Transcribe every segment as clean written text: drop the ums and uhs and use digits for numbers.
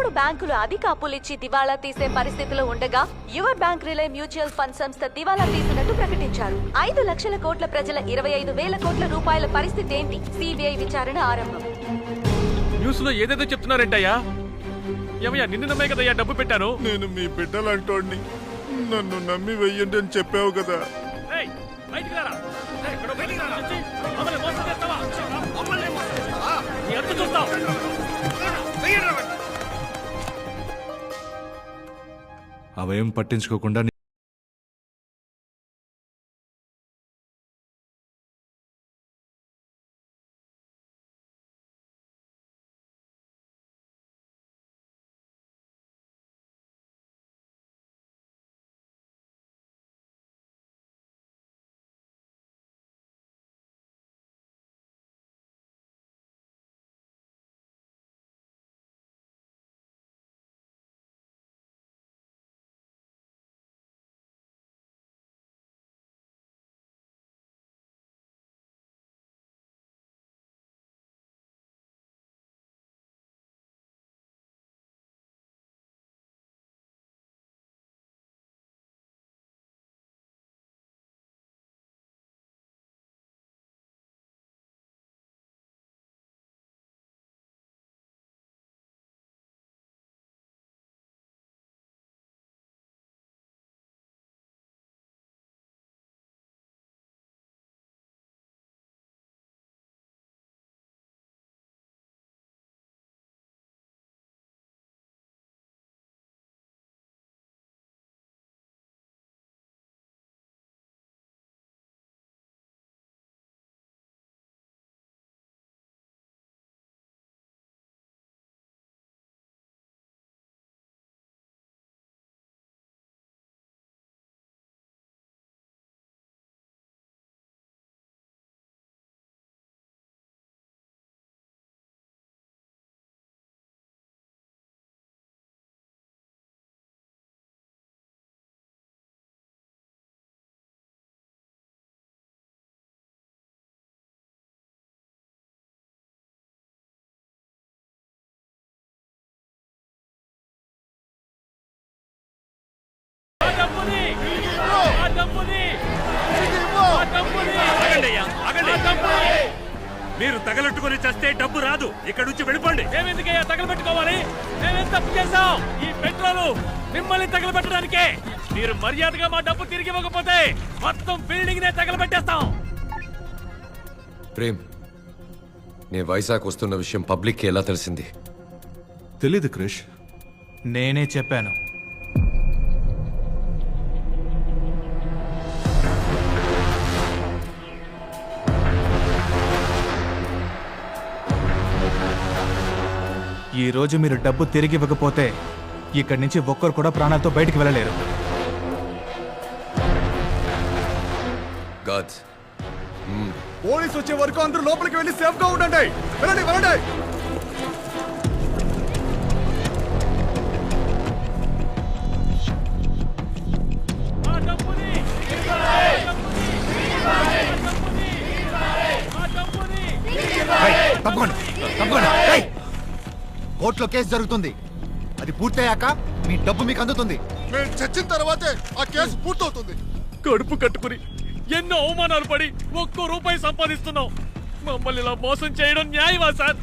3 బ్యాంకులు అధిక అప్పులిచ్చి దివాళా తీసే పరిస్థితిలో ఉండగా your bank relay mutual fund సంస్థ దివాళా తీసినట్టు ప్రకటించారు. 5 లక్షల కోట్ల ప్రజల 25,000 కోట్ల రూపాయల పరిస్థితి ఏంటి? సిబిఐ విచారణ ఆరంభం. న్యూస్ లో ఏదేదో చెప్తున్నారేంటయ్యా? ఏమయ్యా, నిన్ను నమ్మే కదయ్యా డబ్బు పెట్టాను. నేను మీ బిడ్డలంటోడిని, నన్ను నమ్మి వెయ్యండి అని చెప్పావు కదా. బయటికి రారా. మమ్మల్ని మోసం చేస్తావా? నీ అంతు చూస్తావు. అవేం పట్టించుకోకుండా మీరు తగలెట్టుకుని చేస్తే డబ్బు రాదు. ఇక్కడ నుంచి వెళ్ళిపోండి. మేమెందుకయ్యా తగలబెట్టుకోవాలి? మేమేం తప్పు చేశాం? ఈ పెట్రోలు మిమ్మల్ని తగలబెట్టడానికే. మీరు మర్యాదగా మా డబ్బు తిరిగి ఇవ్వకపోతే మొత్తం బిల్డింగ్ నే తగలబెట్టేస్తాం. ప్రేమ్, నే వైజాగ్ వస్తున్న విషయం పబ్లిక్ ఎలా తెలిసింది? తెలీదు క్రిష్. నేనే చెప్పాను. ఈ రోజు మీరు డబ్బు తిరిగి ఇవ్వకపోతే ఇక్కడి నుంచి ఒక్కరు కూడా ప్రాణాలతో బయటికి వెళ్ళలేరు. గాడ్స్, పోలీసు వచ్చే వరకు అందరూ లోపలికి వెళ్ళి సేఫ్ గా ఉండండి. వెళ్ళండి వెళ్ళండి. కోర్టులో కేసు జరుగుతుంది. అది పూర్తయ్యాక మీ డబ్బు మీకు అందుతుంది. మేము చచ్చిన తర్వాతే ఆ కేసు పూర్తవుతుంది. కడుపు కట్టుకుని ఎన్నో అవమానాలు పడి ₹1 సంపాదిస్తున్నాం. మమ్మల్ని ఇలా మోసం చేయడం న్యాయమా సార్?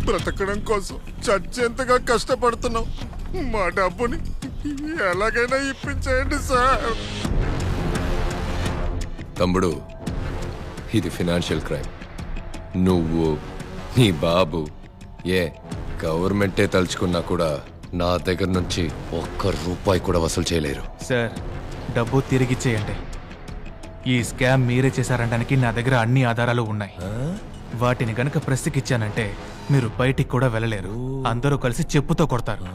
బ్రతకడం కోసం చచ్చేంతగా కష్టపడుతున్నాం. మా డబ్బుని ఎలాగైనా ఇప్పించేయండి సార్. తమ్ముడు, ఇది ఫినాన్షియల్ క్రైమ్. నువ్వు, నీ బాబు, గవర్నమెంటే తలుచుకున్నా కూడా నా దగ్గర నుంచి ₹1 కూడా వసూలు చేయలేరు. సార్, డబ్బు తిరిగిచ్చేయండి. ఈ స్కామ్ మీరే చేశారనడానికి నా దగ్గర అన్ని ఆధారాలు ఉన్నాయి. వాటిని గనక ప్రెస్కిచ్చానంటే మీరు బయటికి కూడా వెళ్ళలేరు. అందరూ కలిసి చెప్పుతో కొడతారు.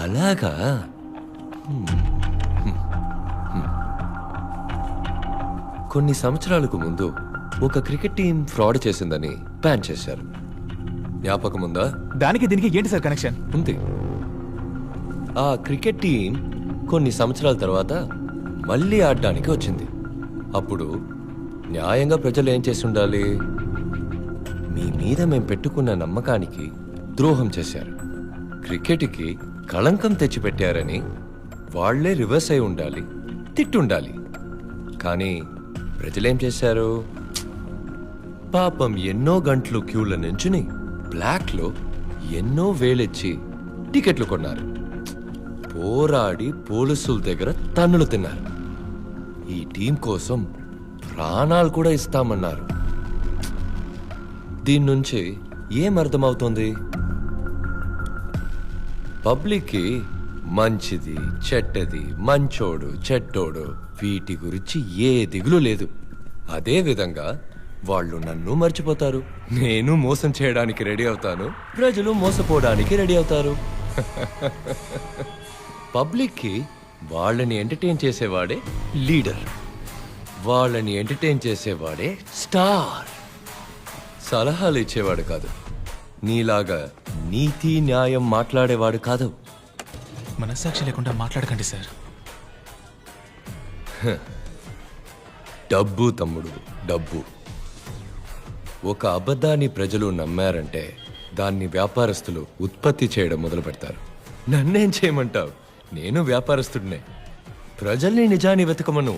అలాగా? కొన్ని సంవత్సరాలకు ముందు ఒక క్రికెట్ టీం ఫ్రాడ్ చేసిందని బ్యాన్ చేశారు. జ్ఞాపకం ఉందా? దానికి దీనికి ఏంటి సార్ కనెక్షన్? ఉంది. ఆ క్రికెట్ టీం కొన్ని సంవత్సరాల తర్వాత మళ్ళీ ఆడడానికి వచ్చింది. అప్పుడు న్యాయంగా ప్రజలు ఏం చేసి ఉండాలి? మీ మీద మేము పెట్టుకున్న నమ్మకానికి ద్రోహం చేశారు. క్రికెట్కి కళంకం తెచ్చిపెట్టారని వాళ్లే రివర్స్ అయి ఉండాలి, తిట్టుండాలి. కానీ ప్రజలేం చేశారు? పాపం ఎన్నో గంటలు క్యూల నుంచుని బ్లాక్లో ఎన్నో వేలెచ్చి టికెట్లు కొన్నారు. పోరాడి పోలీసుల దగ్గర తన్నులు తిన్నారు. ఈ టీం కోసం ప్రాణాలు కూడా ఇస్తామన్నారు. దీని నుంచి ఏం అర్థమవుతోంది? పబ్లిక్కి మంచిది, చెడ్డది, మంచోడు, చెడ్డోడు వీటి గురించి ఏ దిగులు లేదు. అదే విధంగా వాళ్ళు నన్ను మర్చిపోతారు. నేను మోసం చేయడానికి రెడీ అవుతాను, ప్రజలు మోసపోవడానికి రెడీ అవుతారు. పబ్లిక్కి వాళ్ళని ఎంటర్టైన్ చేసేవాడే లీడర్, వాళ్ళని ఎంటర్టైన్ చేసేవాడే స్టార్. సలహాలు ఇచ్చేవాడు కాదు, నీలాగా నీతి న్యాయం మాట్లాడేవాడు కాదు. మనస్సాక్షి లేకుండా మాట్లాడకండి సార్. డబ్బు తమ్ముడు, డబ్బు. ఒక అబద్ధాన్ని ప్రజలు నమ్మారంటే దాన్ని వ్యాపారస్తులు ఉత్పత్తి చేయడం మొదలు పెడతారు. నన్నేం చేయమంటావు? నేను వ్యాపారస్తుడినే. ప్రజల్ని నిజాన్ని వెతకమను,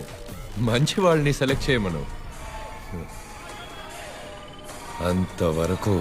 మంచి వాళ్ళని సెలెక్ట్ చేయమను. అంతవరకు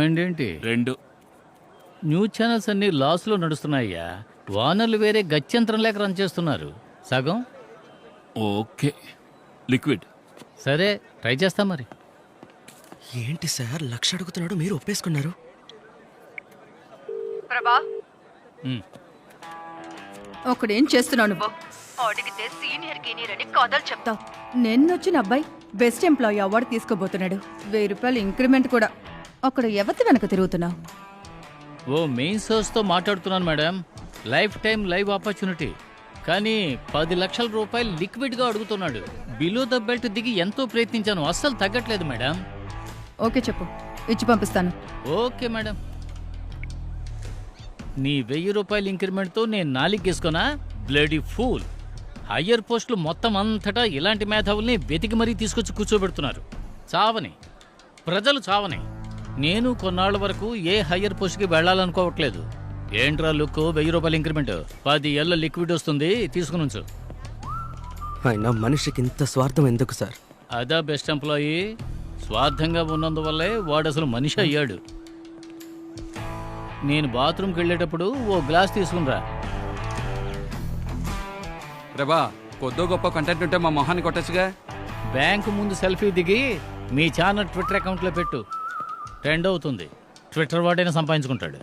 ఏంటి 2. న్యూస్ ఛానల్స్ అన్ని లాస్లో నడుస్తున్నాయ్యా. వానర్లు వేరే గత్యంతరం లేక రన్ చేస్తున్నారు. సగం ఓకే. లిక్విడ్. సరే ట్రై చేస్తా మరి. ఏంటి సార్ 1,00,000 అడుగుతున్నాడు, మీరు ఒప్పేసుకున్నారు? ప్రభా ఒకడేం చేస్తున్నావు నువ్వు? అడిగితే సీనియర్ గీనియర్ అని కథలు చెప్తావు. నిన్నొచ్చిన అబ్బాయి బెస్ట్ ఎంప్లాయీ అవార్డు తీసుకోబోతున్నాడు. 1000 రూపాయలు ఇంక్రిమెంట్ కూడా. అక్కడ ఎవరి వెనక తిరుగుతున్నావు? ఓ మెయిన్ సోర్స్తో మాట్లాడుతున్నాను madam. Life time live opportunity. కానీ 10 లక్షల రూపాయలు లిక్విడ్గా అడుగుతున్నాడు. బిలో ద బెల్ట్ దిగి ఎంతో ప్రయత్నించాను, అస్సలు తగ్గట్లేదు మేడం. ఓకే చెప్పు, ఇచ్చి పంపిస్తాను. Okay madam. నీ 1000 రూపాయల ఇంక్రిమెంట్తో నేను 4 గేసుకున్నా? Bloody fool. హయ్యర్ పోస్టులు మొత్తం అంతటా ఇలాంటి మేధావుల్ని వెతికి మరీ తీసుకొచ్చి కూర్చోబెడుతున్నారు. చావని ప్రజలు చావని. నేను కొన్నాళ్ల వరకు ఏ హయ్యర్ పోస్ట్కి వెళ్ళాలనుకోవట్లేదు. ఏంట్రా లుక్, 1000 రూపాయల ఇంక్రిమెంట్, 10 ఏళ్ళ లిక్విడ్ వస్తుంది, తీసుకుని ఉంచు. అయినా మనిషికి ఇంత స్వార్థం ఎందుకు సార్? అదా బెస్ట్ ఎంప్లాయీ. స్వార్థంగా ఉన్నందువల్లే వాడు అసలు మనిషి అయ్యాడు. నేను బాత్రూమ్కి వెళ్ళేటప్పుడు ఓ గ్లాస్ తీసుకునిరా. ప్రభా, కొద్దో గొప్ప కంటెంట్ ఉంటే మా మొహాన్ని కొట్టచ్చుగా. బ్యాంకు ముందు సెల్ఫీ దిగి మీ ఛానల్ ట్విట్టర్ అకౌంట్లో పెట్టు. ట్రెండ్ అవుతుంది. ట్విట్టర్ వాడైనా సంపాదించుకుంటాడు.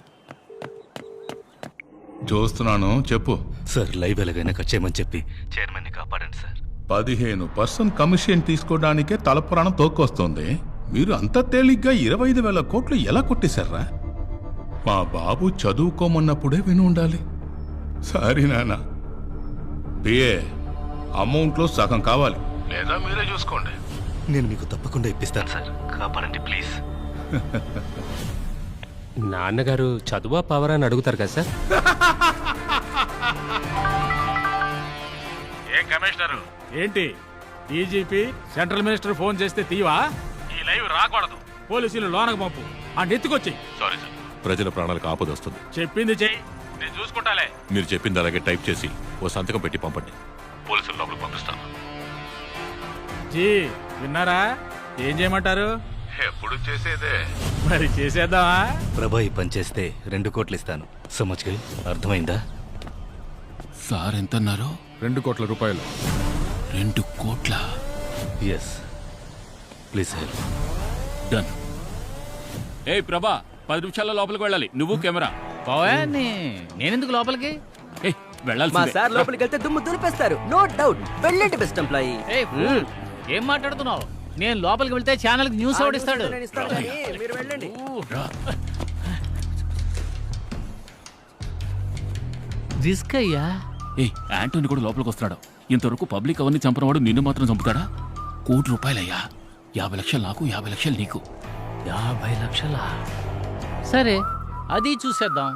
చూస్తున్నాను, చెప్పు. సార్ లైవ్ ఎలాగైనా కట్ చేయమని చెప్పి చైర్మన్ని కాపాడండి సార్. 15% కమిషన్ తీసుకోవడానికే తలపురాణం తోక్కొస్తుంది. మీరు అంత తేలిగ్గా 25,000 కోట్లు ఎలా కొట్టేశారా? మా బాబు చదువుకోమన్నప్పుడే విని ఉండాలి. సారీ నాన్న. పిఏ, అమౌంట్లో సగం కావాలి, లేదా మీరే చూసుకోండి. నేను మీకు తప్పకుండా ఇప్పిస్తాను సార్, కాపాడండి ప్లీజ్. నాన్నగారు చదువా పవరా అని అడుగుతారు కదా సార్. ఏం కమిషనరు, ఏంటి డీజీపీ సెంట్రల్ మినిస్టర్ ఫోన్ చేస్తే తీవా? ఈ లైవ్ రాకూడదు. పోలీసులు లోనకు పంపు. ఆ నెత్తుకొచ్చి. సారీ సార్, ప్రజల ప్రాణాలకు ఆపద వస్తుంది. చెప్పింది చెయ్యి, నేను చూసుకుంటాలే. మీరు చెప్పింది అలాగే టైప్ చేసి ఓ సంతకం పెట్టి పంపండి. పోలీసులు లోపలికి పంపిస్తాను. జీ విన్నారా? ఏం చేయమంటారు? ఎప్పుడు చేసేదే. మరి చేసేద్దామా? ప్రభా ఈ పని చేస్తే 2 కోట్లు ఇస్తాను. సమజ్గా అర్థమైందా? సార్ ఎంత అన్నారు? 2 కోట్ల రూపాయలు. 2 కోట్ల? Yes, please help. డన్. ఏ ప్రభా, 10 నిమిషాల్లో లోపలికి వెళ్ళాలి. నువ్వు కెమెరా. బావా నేనెందుకు లోపలికి? వెళ్ళాలి. మా సార్ లోపలికి వెళ్తే దుమ్ము దులిపేస్తారు, నో డౌట్. వెళ్ళండి బెస్ట్ ఎంప్లాయీ. ఏం మాట్లాడుతున్నావు? నేను లోపలికి వెళ్తే ఛానల్కి న్యూస్ ఓడిస్తాడు. మీరు వెళ్ళండి. రిస్క్ అయ్యా. ఏ యాంటోని కూడా లోపలికి వస్తున్నాడు. ఇంతవరకు పబ్లిక్ అవన్నీ చంపినవాడు నిన్ను మాత్రం చంపుతాడా? 1 కోటి రూపాయలయ్యా. 50 లక్షలు నాకు, 50 లక్షలు నీకు. 50 లక్షలా? సరే అది చూసేద్దాం.